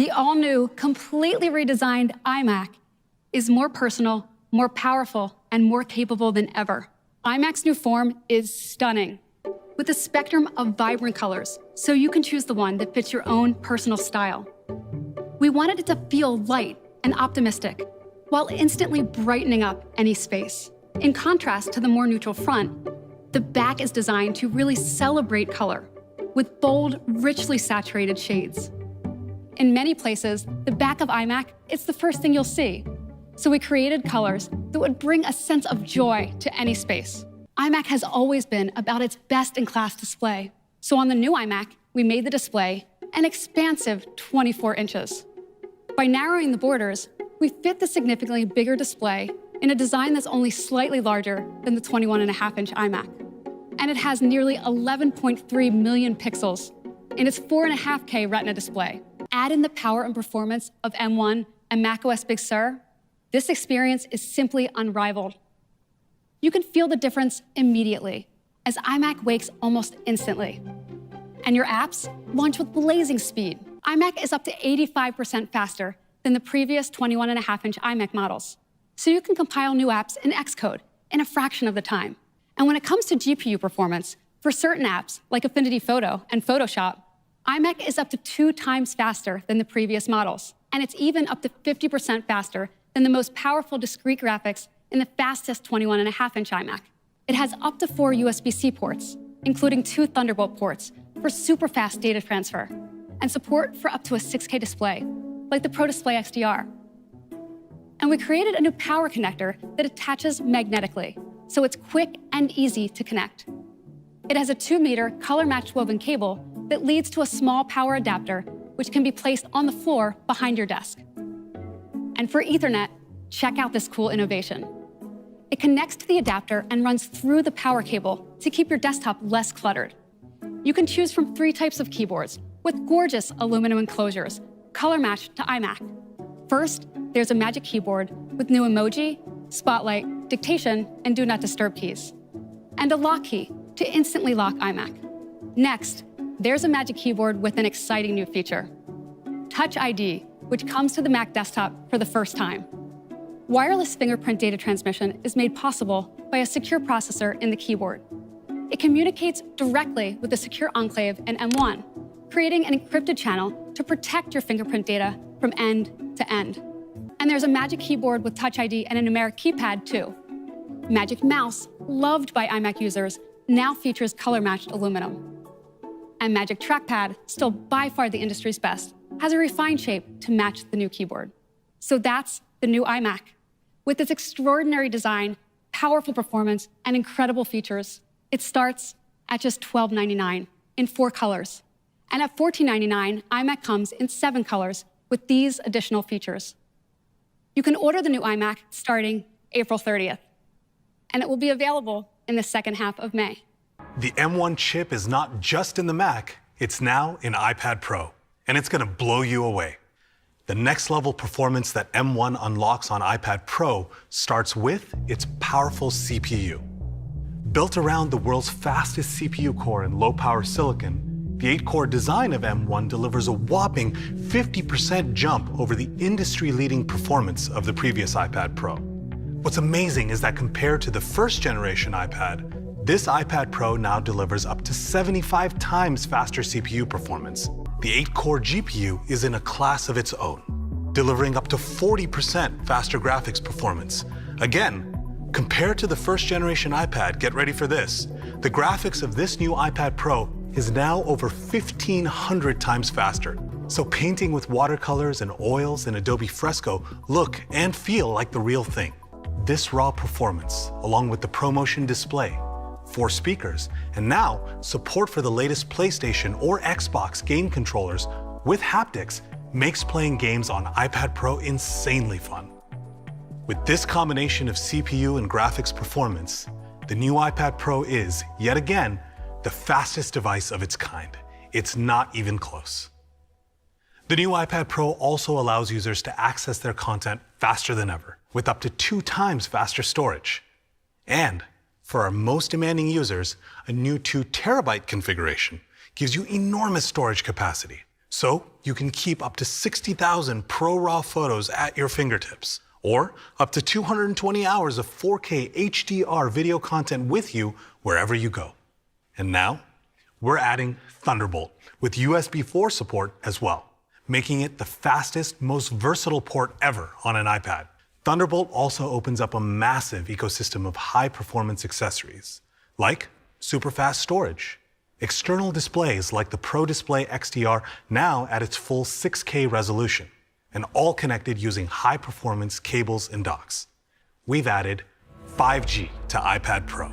The all-new, completely redesigned iMac is more personal, more powerful, and more capable than ever. iMac's new form is stunning, with a spectrum of vibrant colors, so you can choose the one that fits your own personal style. We wanted it to feel light and optimistic, while instantly brightening up any space. In contrast to the more neutral front, the back is designed to really celebrate color, with bold, richly saturated shades. In many places, the back of iMac is the first thing you'll see, so we created colors that would bring a sense of joy to any space. iMac has always been about its best-in-class display, so on the new iMac, we made the display an expansive 24 inches. By narrowing the borders, we fit the significantly bigger display in a design that's only slightly larger than the 21.5-inch iMac. And it has nearly 11.3 million pixels in its 4.5K Retina display. Add in the power and performance of M1 and macOS Big Sur, this experience is simply unrivaled. You can feel the difference immediately, as iMac wakes almost instantly. And your apps launch with blazing speed. iMac is up to 85% faster than the previous 21.5-inch iMac models. So you can compile new apps in Xcode in a fraction of the time. And when it comes to GPU performance, for certain apps like Affinity Photo and Photoshop, iMac is up to 2 times faster than the previous models. And it's even up to 50% faster than the most powerful discrete graphics in the fastest 21.5-inch iMac. It has up to 4 USB-C ports, including 2 Thunderbolt ports for super fast data transfer, and support for up to a 6K display, like the Pro Display XDR. And we created a new power connector that attaches magnetically, so it's quick and easy to connect. It has a 2-meter color-matched woven cable that leads to a small power adapter, which can be placed on the floor behind your desk. And for Ethernet, check out this cool innovation. It connects to the adapter and runs through the power cable to keep your desktop less cluttered. You can choose from 3 types of keyboards with gorgeous aluminum enclosures, color-matched to iMac. First, there's a Magic Keyboard with new emoji, spotlight, dictation, and do not disturb keys, and a lock key to instantly lock iMac. Next, there's a Magic Keyboard with an exciting new feature, Touch ID, which comes to the Mac desktop for the first time. Wireless fingerprint data transmission is made possible by a secure processor in the keyboard. It communicates directly with the Secure Enclave and M1, creating an encrypted channel to protect your fingerprint data from end to end. And there's a Magic Keyboard with Touch ID and a numeric keypad, too. Magic Mouse, loved by iMac users, now features color-matched aluminum. And Magic Trackpad, still by far the industry's best, has a refined shape to match the new keyboard. So that's the new iMac. With its extraordinary design, powerful performance, and incredible features, it starts at just $12.99 in 4 colors. And at $14.99, iMac comes in 7 colors with these additional features. You can order the new iMac starting April 30th, and it will be available in the second half of May. The M1 chip is not just in the Mac, it's now in iPad Pro, and it's going to blow you away. The next level performance that M1 unlocks on iPad Pro starts with its powerful CPU. Built around the world's fastest CPU core in low-power silicon, the 8-core design of M1 delivers a whopping 50% jump over the industry-leading performance of the previous iPad Pro. What's amazing is that compared to the first-generation iPad, this iPad Pro now delivers up to 75 times faster CPU performance. The 8-core GPU is in a class of its own, delivering up to 40% faster graphics performance. Again, compared to the first-generation iPad, get ready for this. The graphics of this new iPad Pro is now over 1,500 times faster. So painting with watercolors and oils in Adobe Fresco look and feel like the real thing. This raw performance, along with the ProMotion display, 4 speakers, and now support for the latest PlayStation or Xbox game controllers with haptics makes playing games on iPad Pro insanely fun. With this combination of CPU and graphics performance, the new iPad Pro is, yet again, the fastest device of its kind. It's not even close. The new iPad Pro also allows users to access their content faster than ever, with up to 2 times faster storage. And for our most demanding users, a new 2 terabyte configuration gives you enormous storage capacity, So you can keep up to 60,000 ProRAW photos at your fingertips, or up to 220 hours of 4K HDR video content with you wherever you go. And now, we're adding Thunderbolt with USB 4 support as well, making it the fastest, most versatile port ever on an iPad. Thunderbolt also opens up a massive ecosystem of high-performance accessories, like super fast storage, external displays like the Pro Display XDR now at its full 6K resolution, and all connected using high-performance cables and docks. We've added 5G to iPad Pro.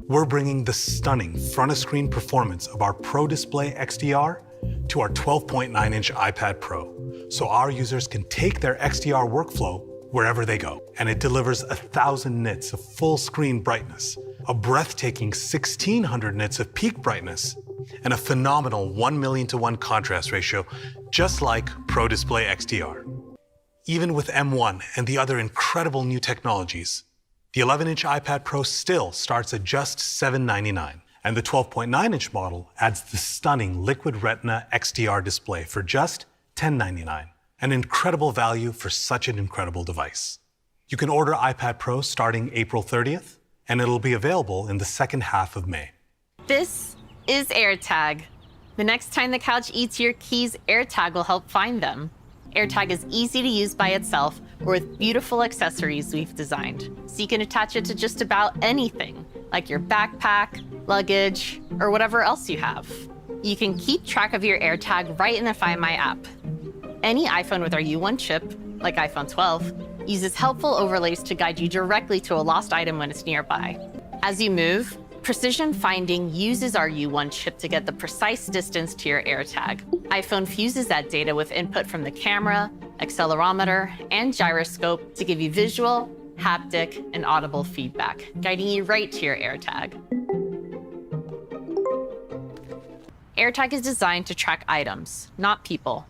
We're bringing the stunning front-of-screen performance of our Pro Display XDR to our 12.9-inch iPad Pro, so our users can take their XDR workflow wherever they go. And it delivers 1,000 nits of full-screen brightness, a breathtaking 1,600 nits of peak brightness, and a phenomenal 1,000,000:1 contrast ratio, just like Pro Display XDR. Even with M1 and the other incredible new technologies, the 11-inch iPad Pro still starts at just $799, and the 12.9-inch model adds the stunning Liquid Retina XDR display for just $1099, an incredible value for such an incredible device. You can order iPad Pro starting April 30th, and it'll be available in the second half of May. This is AirTag. The next time the couch eats your keys, AirTag will help find them. AirTag is easy to use by itself or with beautiful accessories we've designed, so you can attach it to just about anything, like your backpack, luggage, or whatever else you have. You can keep track of your AirTag right in the Find My app. Any iPhone with our U1 chip, like iPhone 12, uses helpful overlays to guide you directly to a lost item when it's nearby. As you move, Precision Finding uses our U1 chip to get the precise distance to your AirTag. iPhone fuses that data with input from the camera, accelerometer, and gyroscope to give you visual, haptic, and audible feedback, guiding you right to your AirTag. AirTag is designed to track items, not people.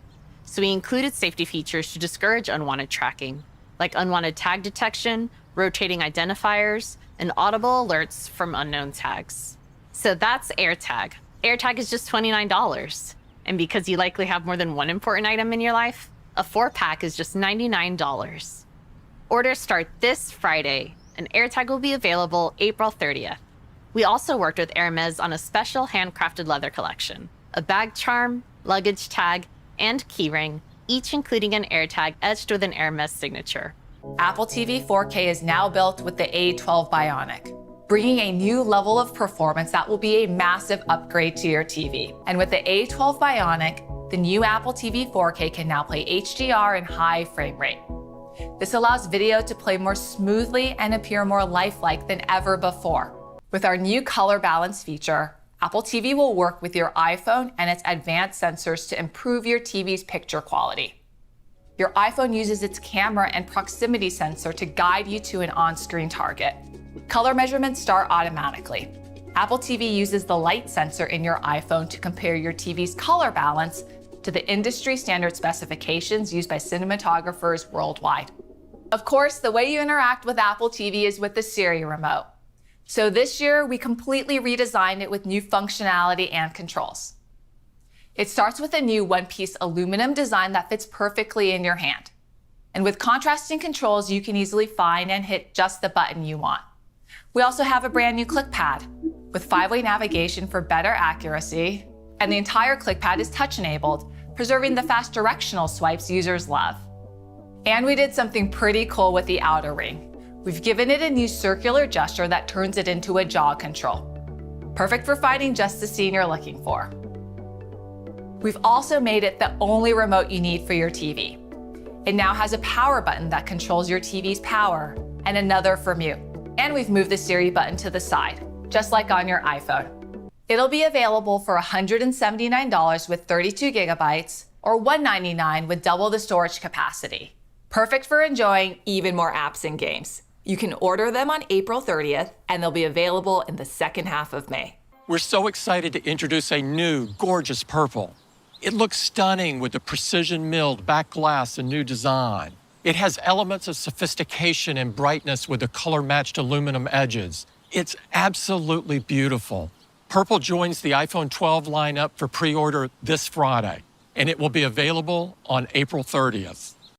So we included safety features to discourage unwanted tracking, like unwanted tag detection, rotating identifiers, and audible alerts from unknown tags. So that's AirTag. AirTag is just $29. And because you likely have more than one important item in your life, a 4-pack is just $99. Orders start this Friday, and AirTag will be available April 30th. We also worked with Hermes on a special handcrafted leather collection, a bag charm, luggage tag, and keyring, each including an AirTag etched with an Hermes signature. Apple TV 4K is now built with the A12 Bionic, bringing a new level of performance that will be a massive upgrade to your TV. And with the A12 Bionic, the new Apple TV 4K can now play HDR in high frame rate. This allows video to play more smoothly and appear more lifelike than ever before. With our new color balance feature, Apple TV will work with your iPhone and its advanced sensors to improve your TV's picture quality. Your iPhone uses its camera and proximity sensor to guide you to an on-screen target. Color measurements start automatically. Apple TV uses the light sensor in your iPhone to compare your TV's color balance to the industry standard specifications used by cinematographers worldwide. Of course, the way you interact with Apple TV is with the Siri remote. So this year, we completely redesigned it with new functionality and controls. It starts with a new one-piece aluminum design that fits perfectly in your hand. And with contrasting controls, you can easily find and hit just the button you want. We also have a brand new ClickPad with 5-way navigation for better accuracy, and the entire ClickPad is touch-enabled, preserving the fast directional swipes users love. And we did something pretty cool with the outer ring. We've given it a new circular gesture that turns it into a jaw control. Perfect for finding just the scene you're looking for. We've also made it the only remote you need for your TV. It now has a power button that controls your TV's power and another for mute. And we've moved the Siri button to the side, just like on your iPhone. It'll be available for $179 with 32 gigabytes or $199 with double the storage capacity. Perfect for enjoying even more apps and games. You can order them on April 30th, and they'll be available in the second half of May. We're so excited to introduce a new, gorgeous purple. It looks stunning with the precision milled back glass and new design. It has elements of sophistication and brightness with the color-matched aluminum edges. It's absolutely beautiful. Purple joins the iPhone 12 lineup for pre-order this Friday. and it will be available on April 30th.